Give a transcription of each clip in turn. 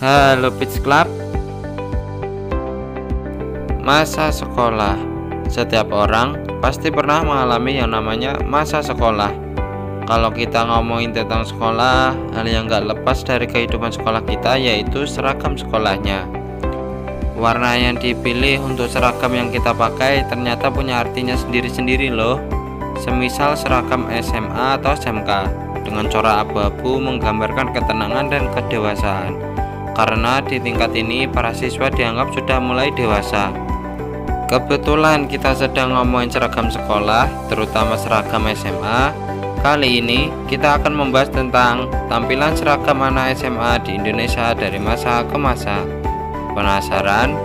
Halo Pitch Club. Masa sekolah. Setiap orang pasti pernah mengalami yang namanya masa sekolah. Kalau kita ngomongin tentang sekolah, hal yang gak lepas dari kehidupan sekolah kita yaitu seragam sekolahnya. Warna yang dipilih untuk seragam yang kita pakai ternyata punya artinya sendiri-sendiri loh. Semisal seragam SMA atau SMK dengan corak abu-abu menggambarkan ketenangan dan kedewasaan. Karena di tingkat ini para siswa dianggap sudah mulai dewasa. Kebetulan kita sedang ngomongin seragam sekolah, terutama seragam SMA. Kali ini kita akan membahas tentang tampilan seragam anak SMA di Indonesia dari masa ke masa. Penasaran?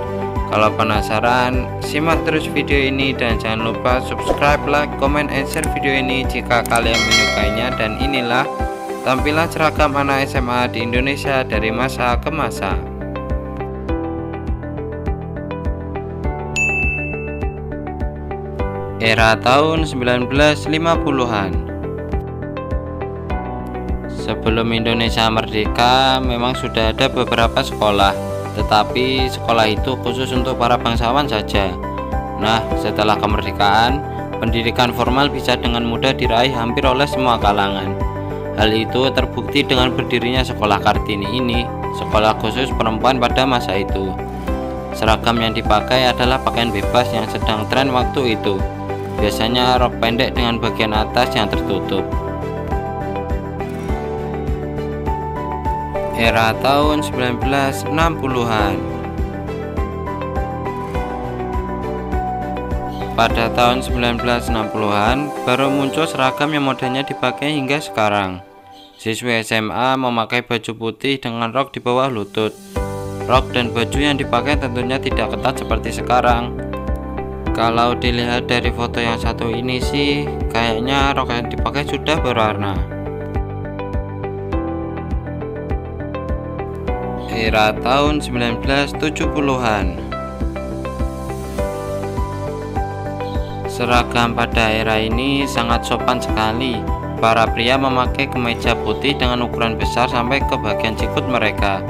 Kalau penasaran, simak terus video ini dan jangan lupa subscribe, like, comment, and share video ini jika kalian menyukainya. Dan inilah tampilan seragam anak SMA di Indonesia dari masa ke masa. Era tahun 1950-an. Sebelum Indonesia merdeka, memang sudah ada beberapa sekolah, tetapi sekolah itu khusus untuk para bangsawan saja. Nah, setelah kemerdekaan, pendidikan formal bisa dengan mudah diraih hampir oleh semua kalangan. Hal itu terbukti dengan berdirinya Sekolah Kartini ini, sekolah khusus perempuan pada masa itu. Seragam yang dipakai adalah pakaian bebas yang sedang tren waktu itu. Biasanya rok pendek dengan bagian atas yang tertutup. Era tahun 1960-an. Pada tahun 1960-an baru muncul seragam yang modelnya dipakai hingga sekarang. Siswi SMA memakai baju putih dengan rok di bawah lutut. Rok dan baju yang dipakai tentunya tidak ketat seperti sekarang. Kalau dilihat dari foto yang satu ini sih, kayaknya rok yang dipakai sudah berwarna. Era tahun 1970-an. Seragam pada era ini sangat sopan sekali. Para pria memakai kemeja putih dengan ukuran besar sampai ke bagian sikut mereka.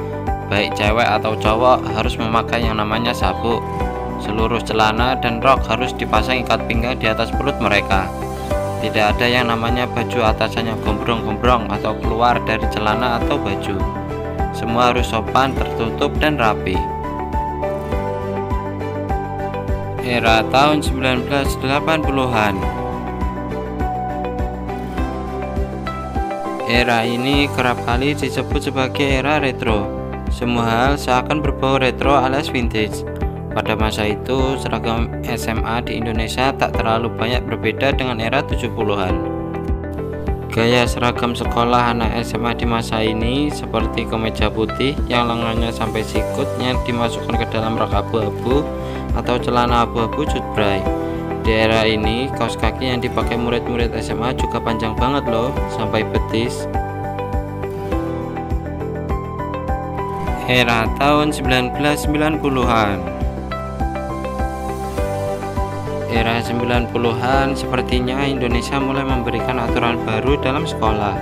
Baik cewek atau cowok harus memakai yang namanya sabuk. Seluruh celana dan rok harus dipasang ikat pinggang di atas perut mereka. Tidak ada yang namanya baju atasannya gombrong-gombrong atau keluar dari celana atau baju. Semua harus sopan, tertutup, dan rapi. Era tahun 1980-an. Era ini kerap kali disebut sebagai era retro. Semua hal seakan berbau retro alias vintage. Pada masa itu, seragam SMA di Indonesia tak terlalu banyak berbeda dengan era 70-an. Gaya seragam sekolah anak SMA di masa ini seperti kemeja putih yang lengannya sampai sikut yang dimasukkan ke dalam rok abu-abu atau celana abu-abu cutbray. Di era ini, kaos kaki yang dipakai murid-murid SMA juga panjang banget loh, sampai betis. Era tahun 1990-an. Era 90-an sepertinya Indonesia mulai memberikan aturan baru dalam sekolah,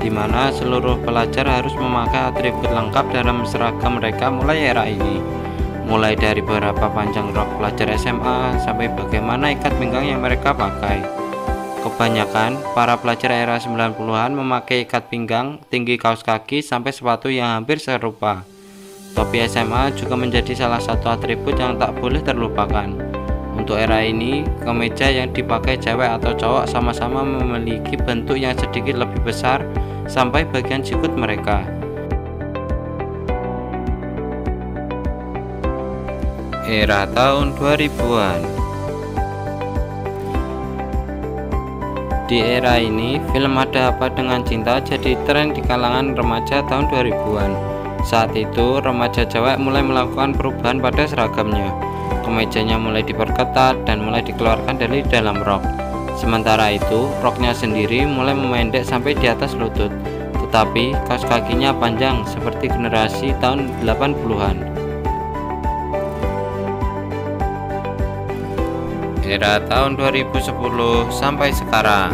di mana seluruh pelajar harus memakai atribut lengkap dalam seragam mereka mulai era ini. Mulai dari berapa panjang rok pelajar SMA sampai bagaimana ikat pinggang yang mereka pakai. Kebanyakan para pelajar era 90-an memakai ikat pinggang, tinggi kaos kaki sampai sepatu yang hampir serupa. Topi SMA juga menjadi salah satu atribut yang tak boleh terlupakan. Untuk era ini, kemeja yang dipakai cewek atau cowok sama-sama memiliki bentuk yang sedikit lebih besar sampai bagian sikut mereka. Era tahun 2000-an. Di era ini, film Ada Apa Dengan Cinta jadi tren di kalangan remaja tahun 2000-an. Saat itu, remaja cewek mulai melakukan perubahan pada seragamnya. Kemejanya mulai diperketat dan mulai dikeluarkan dari dalam rok. Sementara itu, roknya sendiri mulai memendek sampai di atas lutut, tetapi kaos kakinya panjang seperti generasi tahun 80-an. Era tahun 2010 sampai sekarang.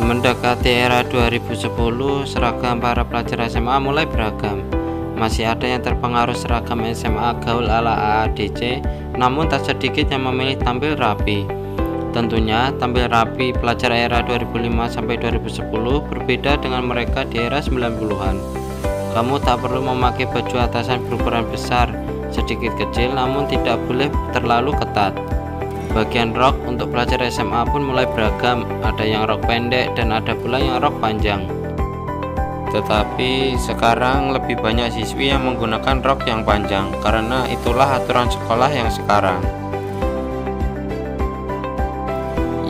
Mendekati era 2010, seragam para pelajar SMA mulai beragam. Masih ada yang terpengaruh seragam SMA gaul ala AADC, namun tak sedikit yang memilih tampil rapi. Tentunya, tampil rapi pelajar era 2005 sampai 2010 berbeda dengan mereka di era 90-an. Kamu tak perlu memakai baju atasan berukuran besar, sedikit kecil namun tidak boleh terlalu ketat. Bagian rok untuk pelajar SMA pun mulai beragam, ada yang rok pendek dan ada pula yang rok panjang. Tetapi sekarang lebih banyak siswi yang menggunakan rok yang panjang, karena itulah aturan sekolah yang sekarang.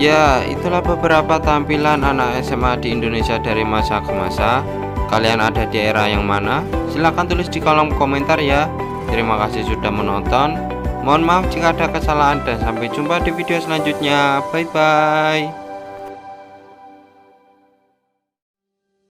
Ya, itulah beberapa tampilan anak SMA di Indonesia dari masa ke masa. Kalian ada di era yang mana? Silahkan tulis di kolom komentar ya. Terima kasih sudah menonton. Mohon maaf jika ada kesalahan dan sampai jumpa di video selanjutnya. Bye bye.